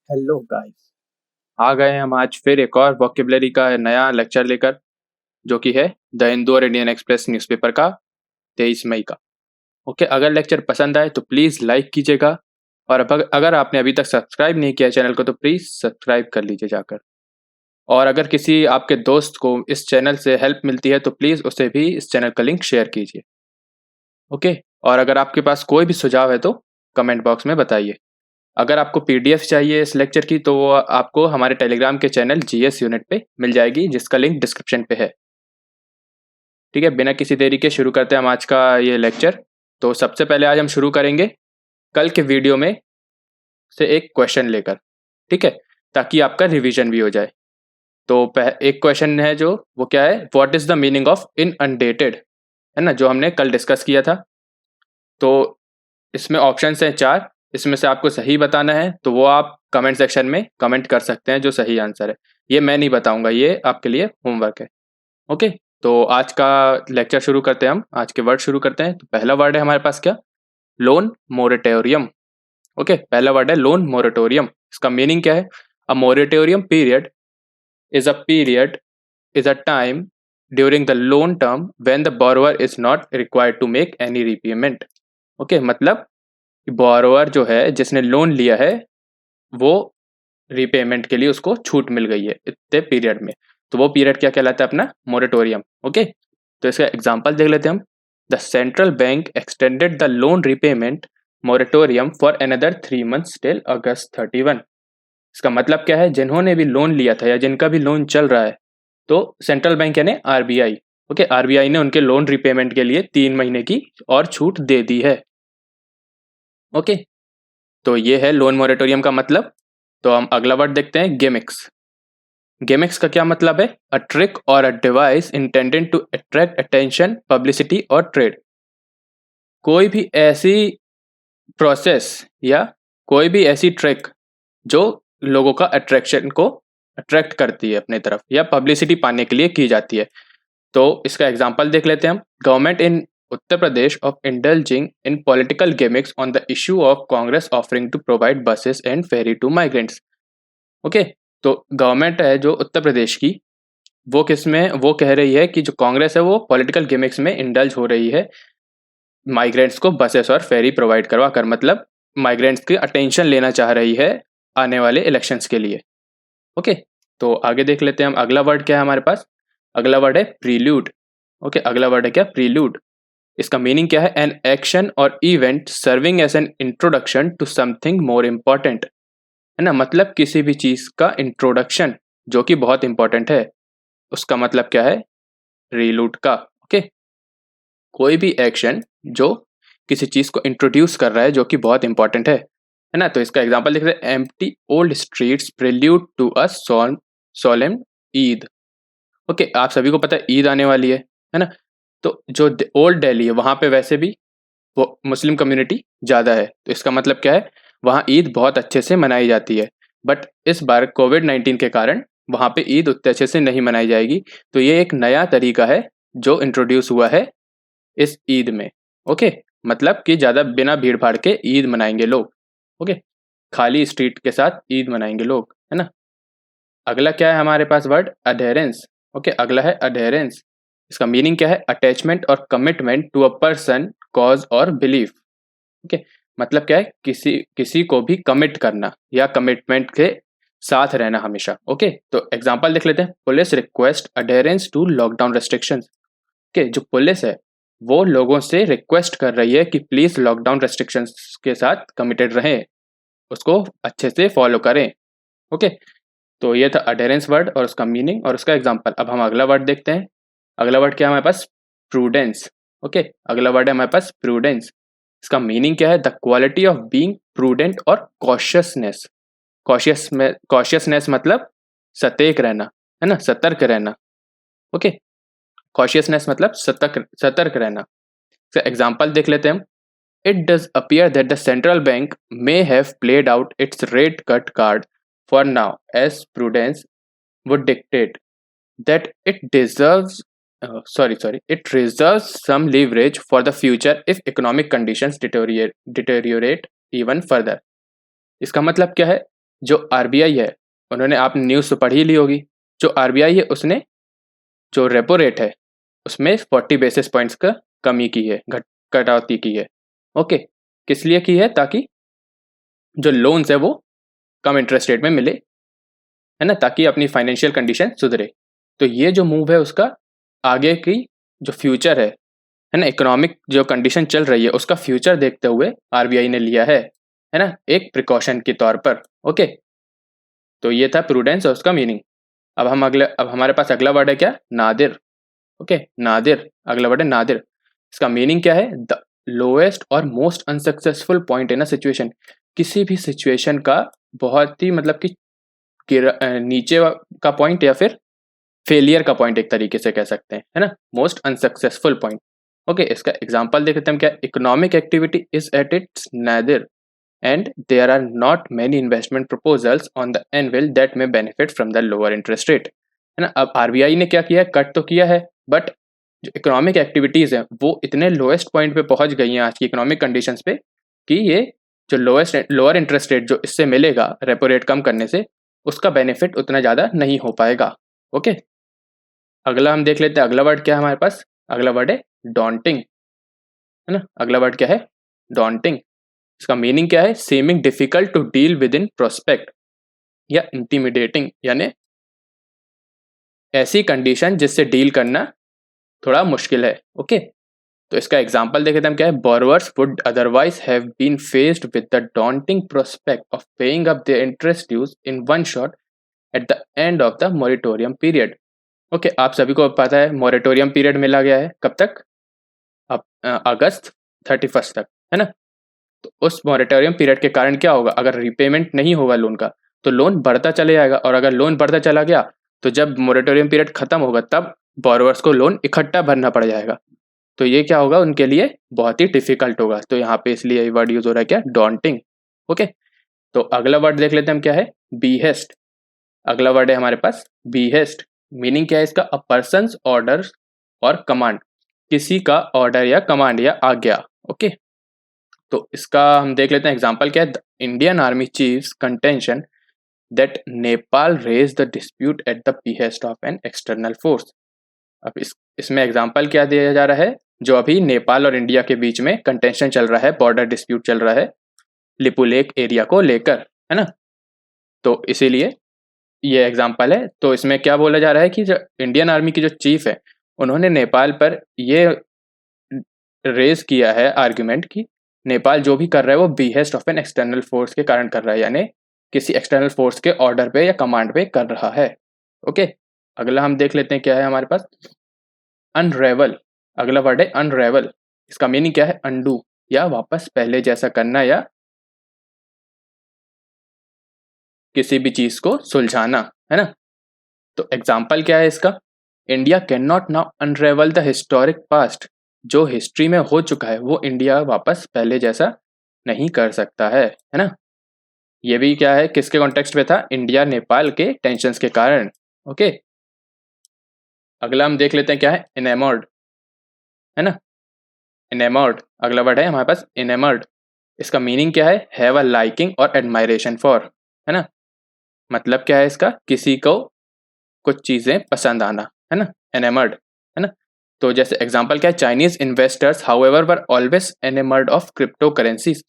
Hello guys. आ गए हैं हम आज फिर एक और वोकेबलरी का नया लेक्चर लेकर, जो कि है द हिंदू और इंडियन एक्सप्रेस न्यूज़पेपर का 23 मई का। ओके, अगर लेक्चर पसंद आए तो प्लीज़ लाइक कीजिएगा, और अगर आपने अभी तक सब्सक्राइब नहीं किया चैनल को तो प्लीज़ सब्सक्राइब कर लीजिए जाकर। और अगर किसी आपके दोस्त को इस चैनल से हेल्प मिलती है तो प्लीज़ उसे भी इस चैनल का लिंक शेयर कीजिए। ओके, और अगर आपके पास कोई भी सुझाव है तो कमेंट बॉक्स में बताइए। अगर आपको पीडीएफ चाहिए इस लेक्चर की तो वो आपको हमारे टेलीग्राम के चैनल जीएस यूनिट पे मिल जाएगी, जिसका लिंक डिस्क्रिप्शन पे है। ठीक है, बिना किसी देरी के शुरू करते हैं हम आज का ये लेक्चर। तो सबसे पहले आज हम शुरू करेंगे कल के वीडियो में से एक क्वेश्चन लेकर, ठीक है, ताकि आपका रिवीजन भी हो जाए। तो एक क्वेश्चन है जो वो क्या है, what is the meaning of inundated, है ना, जो हमने कल डिस्कस किया था। तो इसमें ऑप्शंस हैं 4, इसमें से आपको सही बताना है, तो वो आप कमेंट सेक्शन में कमेंट कर सकते हैं जो सही आंसर है। ये मैं नहीं बताऊंगा, ये आपके लिए होमवर्क है। ओके, तो आज का लेक्चर शुरू करते हैं, हम आज के वर्ड शुरू करते हैं। तो पहला वर्ड है हमारे पास क्या, लोन मोरेटोरियम। ओके, पहला वर्ड है लोन मोरेटोरियम। इसका मीनिंग क्या है, a moratorium period is a period is a time during the loan term when the borrower is not required to make any repayment. Okay, मतलब borrower जो है जिसने loan लिया है वो रीपेमेंट के लिए उसको छूट मिल गई है इतने पीरियड में, तो वो पीरियड क्या कहलाता है, अपना मोरेटोरियम। ओके, तो इसका एग्जांपल देख लेते हैं हम। The central bank extended the loan repayment moratorium for another 3 months till August 31। इसका मतलब क्या है, जिन्होंने भी लोन लिया था या जिनका भी लोन चल रहा है, तो सेंट्रल बैंक यानी आरबीआई, ओके, आरबीआई ने उनके लोन रीपेमेंट के लिए 3 महीने की और छूट दे दी है। ओके, तो ये है लोन मोरेटोरियम का मतलब। तो हम अगला वर्ड देखते हैं, गेमिक्स। गेमिक्स का क्या मतलब है, अ ट्रिक और a device intended to attract attention, publicity और ट्रेड। कोई भी ऐसी प्रोसेस या कोई भी ऐसी ट्रिक जो लोगों का अट्रैक्शन को अट्रैक्ट करती है अपने तरफ या पब्लिसिटी पाने के लिए की जाती है। तो इसका एग्जांपल देख लेते हैं हम। Government in Uttar Pradesh of indulging in political gimmicks on the issue of Congress offering to provide buses and ferry to migrants. Okay, तो गवर्नमेंट है जो उत्तर प्रदेश की, वो किस में वो कह रही है कि जो कांग्रेस है वो पॉलिटिकल गिमिक्स में इंडल्ज हो रही है, माइग्रेंट्स को बसेस और फेरी प्रोवाइड करवा कर, मतलब माइग्रेंट्स की अटेंशन लेना चाह रही है आने वाले इलेक्शंस के लिए। ओके, तो आगे देख लेते हैं हम। अगला वर्ड क्या है हमारे पास, अगला वर्ड है प्रील्यूड। ओके, अगला वर्ड है क्या, प्रील्यूड। इसका मीनिंग क्या है, एन एक्शन और event serving as an introduction to something more important, है ना, मतलब किसी भी चीज का इंट्रोडक्शन जो कि बहुत इंपॉर्टेंट है, उसका मतलब क्या है, प्रीलूड का। ओके, कोई भी एक्शन जो किसी चीज को इंट्रोड्यूस कर रहा है जो कि बहुत इंपॉर्टेंट है ना। तो इसका एग्जांपल लिख रहे हैं, empty old streets prelude to a solemn Eid. Okay, आप सभी को पता है ईद आने वाली है ना। तो जो ओल्ड दिल्ली है वहां पे वैसे भी वो मुस्लिम कम्युनिटी ज़्यादा है, तो इसका मतलब क्या है, वहाँ ईद बहुत अच्छे से मनाई जाती है। बट इस बार कोविड-19 के कारण वहाँ पे ईद उतने अच्छे से नहीं मनाई जाएगी। तो ये एक नया तरीका है जो इंट्रोड्यूस हुआ है इस ईद में। ओके, मतलब कि ज़्यादा बिना भीड़ भाड़ के ईद मनाएंगे लोग। ओके, खाली स्ट्रीट के साथ ईद मनाएंगे लोग, है ना। अगला क्या है हमारे पास वर्ड, अडेरेंस। ओके, अगला है अडेरेंस। इसका मीनिंग क्या है, अटैचमेंट और commitment to a person, cause और बिलीफ। ओके, मतलब क्या है, किसी किसी को भी कमिट करना या कमिटमेंट के साथ रहना हमेशा। ओके, तो एग्जांपल देख लेते हैं, police request adherence to lockdown restrictions. Okay, जो पुलिस है वो लोगों से रिक्वेस्ट कर रही है कि प्लीज लॉकडाउन रेस्ट्रिक्शंस के साथ कमिटेड रहें, उसको अच्छे से फॉलो करें। ओके, तो ये था अडेरेंस वर्ड और उसका मीनिंग और उसका एग्जांपल। अब हम अगला वर्ड देखते हैं। अगला वर्ड क्या है हमारे पास, प्रूडेंस। ओके, अगला वर्ड है हमारे पास प्रूडेंस। इसका मीनिंग क्या है, the quality of being prudent और कॉशियसनेस। कॉशियसनेस मतलब सतेक रहना, है ना, सतर्क रहना। ओके, कॉशियसनेस मतलब सतर्क सतर्क रहना। तो एग्जांपल देख लेते हैं हम। It does appear that the central bank may have played out its rate cut card for now as prudence would dictate that it reserves some leverage for the future if economic conditions deteriorate even further। इसका मतलब क्या है, जो RBI है, उन्होंने, आपने news तो पढ़ी ली होगी, जो आरबीआई है उसने जो रेपो रेट है उसमें 40 बेसिस पॉइंट्स का कमी की है, कटौती की है। ओके, किस लिए की है? ताकि जो लोन्स है वो कम इंटरेस्ट रेट में मिले, है ना, ताकि अपनी फाइनेंशियल कंडीशन सुधरे। तो ये जो मूव है उसका आगे की जो फ्यूचर है ना, इकोनॉमिक जो कंडीशन चल रही है उसका फ्यूचर देखते हुए आरबीआई ने लिया है ना, एक प्रिकॉशन के तौर पर। ओके, तो ये था प्रूडेंस और उसका मीनिंग। अब हमारे पास अगला वर्ड है क्या? नादिर। ओके, नादिर, अगला वर्ड है नादिर। इसका मीनिंग क्या है? द लोएस्ट और most unsuccessful point in a situation. किसी भी सिचुएशन का बहुत ही मतलब कि नीचे का पॉइंट या फिर फेलियर का पॉइंट एक तरीके से कह सकते हैं, है ना, मोस्ट अनसक्सेसफुल पॉइंट। ओके, इसका एग्जांपल देख लेते हैं क्या? Economic activity is at its Nadir and there are not many investment proposals on the anvil that may benefit from the lower interest rate, है ना। अब आरबीआई ने क्या किया है? कट तो किया है, बट जो इकोनॉमिक एक्टिविटीज हैं वो इतने लोएस्ट पॉइंट पे पहुंच गई हैं आज की इकोनॉमिक कंडीशंस पे कि ये जो लोअर इंटरेस्ट रेट जो इससे मिलेगा रेपो रेट कम करने से, उसका बेनिफिट उतना ज़्यादा नहीं हो पाएगा। ओके, अगला हम देख लेते हैं। अगला वर्ड क्या है हमारे पास? अगला वर्ड है डॉन्टिंग, है ना। अगला वर्ड क्या है? डॉन्टिंग। इसका मीनिंग क्या है? Seeming difficult to deal with in prospect या इंटीमिडेटिंग, यानी ऐसी कंडीशन जिससे डील करना थोड़ा मुश्किल है। ओके, तो इसका एग्जांपल देखे तो हम क्या है? Borrowers would otherwise have been faced with the daunting prospect of paying up their interest dues in one shot at the end of the moratorium period. Okay, आप सभी को पता है मोरेटोरियम पीरियड मिला गया है कब तक? अब अगस्त 31 तक, है ना। तो उस मॉरेटोरियम पीरियड के कारण क्या होगा? अगर रीपेमेंट नहीं होगा लोन का तो लोन बढ़ता चले जाएगा, और अगर लोन बढ़ता चला गया तो जब मॉरेटोरियम पीरियड खत्म होगा तब बोरोवर्स को लोन इकट्ठा भरना पड़ जाएगा। तो ये क्या होगा? उनके लिए बहुत ही डिफिकल्ट होगा। तो यहाँ पे इसलिए वर्ड यूज हो रहा है क्या? डॉन्टिंग। ओके, तो अगला वर्ड देख लेते हैं हम क्या है? बीहेस्ट। अगला वर्ड है हमारे पास बीहेस्ट। मीनिंग क्या है इसका? अ पर्सन ऑर्डर और कमांड, किसी का ऑर्डर या कमांड या आज्ञा। ओके, तो इसका हम देख लेते हैं एग्जांपल क्या है? The Indian army chief's contention that Nepal raise the dispute at the behest of an external force. अब इसमें एग्जांपल क्या दिया जा रहा है? जो अभी नेपाल और इंडिया के बीच में कंटेंशन चल रहा है, बॉर्डर डिस्प्यूट चल रहा है लिपुलेक एरिया को लेकर, है ना। तो इसीलिए ये एग्जांपल है। तो इसमें क्या बोला जा रहा है कि जो इंडियन आर्मी की जो चीफ है उन्होंने नेपाल पर ये रेज किया है आर्ग्यूमेंट कि नेपाल जो भी कर रहा है वो behest of an external force के कारण कर रहा है, यानी किसी एक्सटर्नल फोर्स के ऑर्डर पे या कमांड पे कर रहा है। ओके, अगला हम देख लेते हैं क्या है हमारे पास? अनरेवल। अगला वर्ड है अनरेवल। इसका मीनिंग क्या है? अंडू, या वापस पहले जैसा करना, या किसी भी चीज को सुलझाना, है ना। तो एग्जाम्पल क्या है इसका? India can not now अनरेवल the historic past. जो हिस्ट्री में हो चुका है वो इंडिया वापस पहले जैसा नहीं कर सकता है ना। ये भी क्या है? किसके कॉन्टेक्स्ट में था? इंडिया नेपाल के टेंशंस के कारण। ओके, अगला हम देख लेते हैं क्या है? इनेमर्ड, है ना। इनेमर्ड, अगला वर्ड है हमारे पास इनेमर्ड। इसका मीनिंग क्या है? हैव अ लाइकिंग और एडमायरेशन फॉर, है ना। मतलब क्या है इसका? किसी को कुछ चीजें पसंद आना, है ना, एनेमर्ड, है ना। तो जैसे एग्जांपल क्या है? Chinese investors however were always एनेमर्ड of crypto currencies.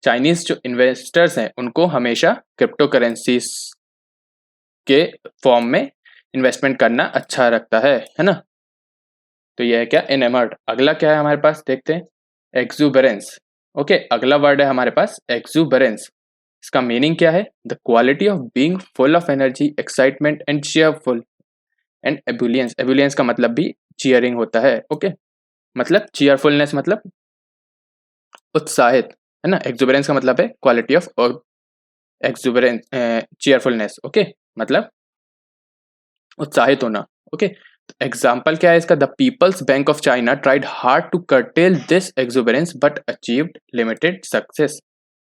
Chinese जो इन्वेस्टर्स हैं उनको हमेशा क्रिप्टो करेंसीज के फॉर्म में इन्वेस्टमेंट करना अच्छा लगता है ना। तो यह है क्या? एनेमर्ड। अगला क्या है हमारे पास? देखते हैं, एक्सुबरेंस। ओके, अगला वर्ड है हमारे पास एक्सुबरेंस। इसका मीनिंग क्या है? The quality of being full of energy, excitement and cheerful and ebullience. Ebullience का मतलब भी चीयरिंग होता है। ओके, मतलब चीयरफुलनेस मतलब उत्साहित, है ना। एक्सुबरेंस का मतलब है quality of exuberance, cheerfulness. Okay, मतलब उत्साहित होना। ओके, एग्जाम्पल क्या है इसका? The People's Bank of China tried hard to curtail this exuberance but achieved limited success,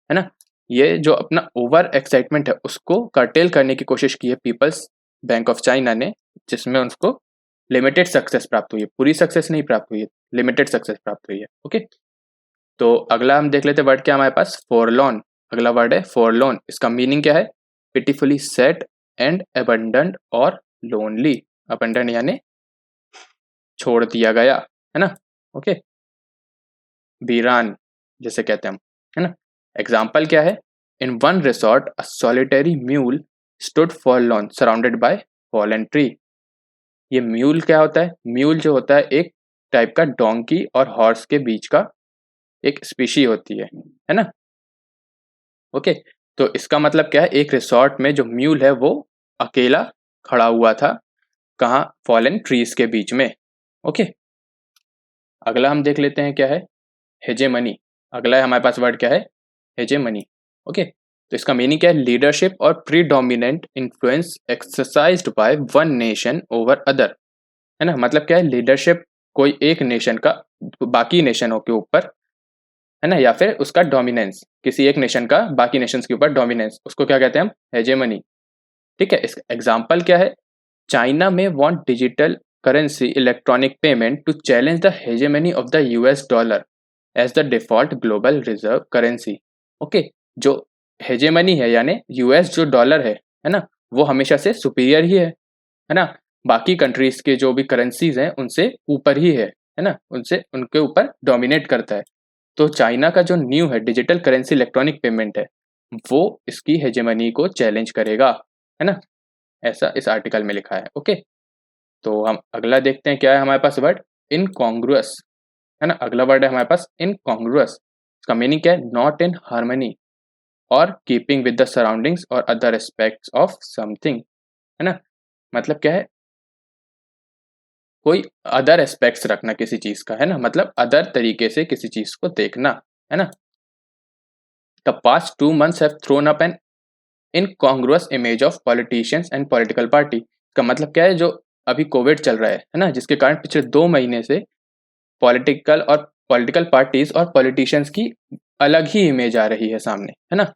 है ना। ये जो अपना ओवर एक्साइटमेंट है उसको कर्टेल करने की कोशिश की है पीपल्स बैंक ऑफ चाइना ने, जिसमें उसको लिमिटेड सक्सेस प्राप्त हुई है। पूरी सक्सेस नहीं प्राप्त हुई है, लिमिटेड सक्सेस प्राप्त हुई है। ओके, तो अगला हम देख लेते हैं वर्ड क्या हमारे पास? फोरलॉन। अगला वर्ड है फोरलॉन। इसका मीनिंग क्या है? पिटीफुली सैड एंड अबंडन्ड और लोनली। अबंडन यानी छोड़ दिया गया, है ना। ओके, वीरान जैसे कहते हैं हम, है ना। एग्जाम्पल क्या है? In one resort a solitary mule stood forlorn surrounded by fallen tree. ये म्यूल क्या होता है? म्यूल जो होता है एक टाइप का डोंकी और हॉर्स के बीच का एक स्पीशी होती है ना। ओके, तो इसका मतलब क्या है? एक रिसोर्ट में जो म्यूल है वो अकेला खड़ा हुआ था, कहाँ? फॉलन ट्रीज के बीच में। ओके, अगला हम देख लेते हैं क्या है? हेजेमनी। अगला है हमारे पास वर्ड क्या है? हेजेमनी। ओके, तो इसका मीनिंग क्या है? लीडरशिप और predominant influence exercised by one nation over other, है ना। मतलब क्या है? लीडरशिप कोई एक नेशन का बाकी नेशनों के ऊपर, है ना, या फिर उसका डोमिनेंस, किसी एक नेशन का बाकी नेशंस के ऊपर डोमिनेंस, उसको क्या कहते हैं हम? हेजेमनी। ठीक है, इसका एग्जांपल क्या है? चाइना में want digital currency electronic payment to challenge the hegemony of the US dollar as the default global reserve currency. Okay, जो हेजेमनी है यानी यूएस जो डॉलर है ना, वो हमेशा से सुपीरियर ही है ना, बाकी कंट्रीज के जो भी करेंसीज हैं उनसे ऊपर ही है ना, उनसे उनके ऊपर डोमिनेट करता है। तो चाइना का जो न्यू है डिजिटल करेंसी इलेक्ट्रॉनिक पेमेंट है, वो इसकी हेजेमनी को चैलेंज करेगा, है ना। ऐसा इस आर्टिकल में लिखा है। ओके, तो हम अगला देखते हैं क्या है हमारे पास वर्ड? इनकॉन्ग्रुअस, है ना। अगला वर्ड है हमारे पास इनकॉन्ग्रुअस। इसका मीनिंग क्या है? नॉट इन हार्मनी और कीपिंग विद द सराउंडिंग्स और अदर एस्पेक्ट्स ऑफ समथिंग, है ना। मतलब क्या है? कोई अदर एस्पेक्ट्स रखना किसी चीज का, है ना, मतलब अदर तरीके से किसी चीज को देखना, है ना। The past 2 months have thrown up an incongruous image of politicians and political party. का मतलब क्या है? जो अभी कोविड चल रहा है ना, जिसके कारण पिछले 2 महीने से पॉलिटिकल पार्टीज और पॉलिटिशियंस की अलग ही इमेज आ रही है सामने, है ना।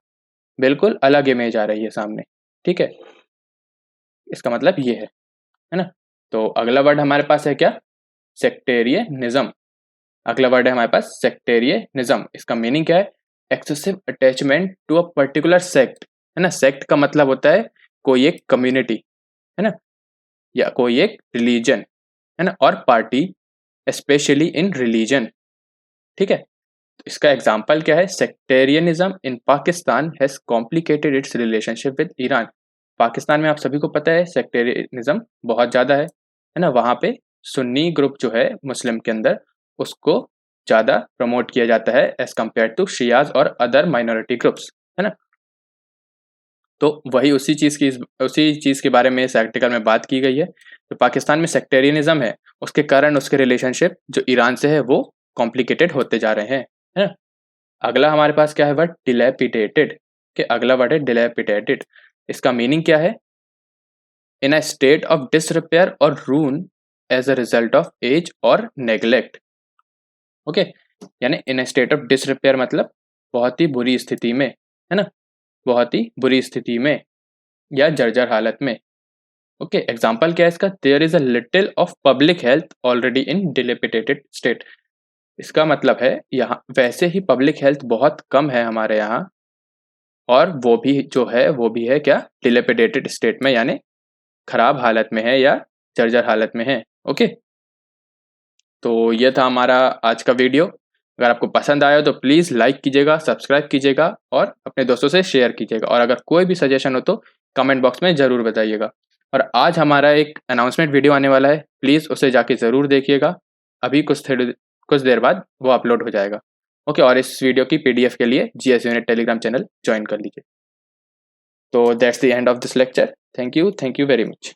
बिल्कुल अलग इमेज आ रही है सामने। ठीक है, इसका मतलब ये है ना। तो अगला वर्ड हमारे पास है क्या? सेक्टेरियनिज्म। अगला वर्ड है हमारे पास सेक्टेरियनिज्म। इसका मीनिंग क्या है? Excessive attachment to a particular sect, है ना। सेक्ट का मतलब होता है कोई एक कम्युनिटी, है ना, या कोई एक रिलीजन, है ना, और पार्टी, स्पेशली इन रिलीजन। ठीक है, तो इसका एग्जाम्पल क्या है? Sectarianism in Pakistan has complicated it's relationship with Iran. Pakistan में आप सभी को पता है सेक्टेरियनिज्म बहुत ज़्यादा है ना। वहाँ पे सुन्नी ग्रुप जो है मुस्लिम के अंदर, उसको ज़्यादा प्रमोट किया जाता है एज कम्पेयर टू शियाज और अदर माइनॉरिटी ग्रुप्स, है ना। तो वही उसी चीज़ के बारे में इस आर्टिकल में बात की गई है। तो पाकिस्तान में सेक्टेरियनिज्म है, उसके कारण उसके रिलेशनशिप जो ईरान से है वो कॉम्प्लिकेटेड होते जा रहे हैं, है ना। अगला हमारे पास क्या है वर्ड? डिलैपिडेटेड। के अगला वर्ड है डिलैपिडेटेड। इसका मीनिंग क्या है? इन अ स्टेट ऑफ डिसरिपेयर और ruin as a result of age और नेग्लेक्ट। ओके, यानी इन अ स्टेट ऑफ डिसरिपेयर मतलब बहुत ही बुरी स्थिति में, है ना, बहुत ही बुरी स्थिति में या जर्जर हालत में। ओके, एग्जाम्पल क्या है इसका? There is a little of public health already in dilapidated state. इसका मतलब है यहाँ वैसे ही पब्लिक हेल्थ बहुत कम है हमारे यहाँ, और वो भी जो है वो भी है क्या? डिलेपिडेटेड स्टेट में, यानी खराब हालत में है या जर्जर हालत में है। ओके, तो ये था हमारा आज का वीडियो। अगर आपको पसंद आया तो प्लीज़ लाइक कीजिएगा, सब्सक्राइब कीजिएगा और अपने दोस्तों से शेयर कीजिएगा, और अगर कोई भी सजेशन हो तो कमेंट बॉक्स में ज़रूर बताइएगा। और आज हमारा एक अनाउंसमेंट वीडियो आने वाला है, प्लीज़ उसे जाके ज़रूर देखिएगा। अभी कुछ देर बाद वो अपलोड हो जाएगा। ओके, और इस वीडियो की PDF के लिए GS unit Telegram channel join कर लीजिए। तो that's the end of this lecture. Thank you very much.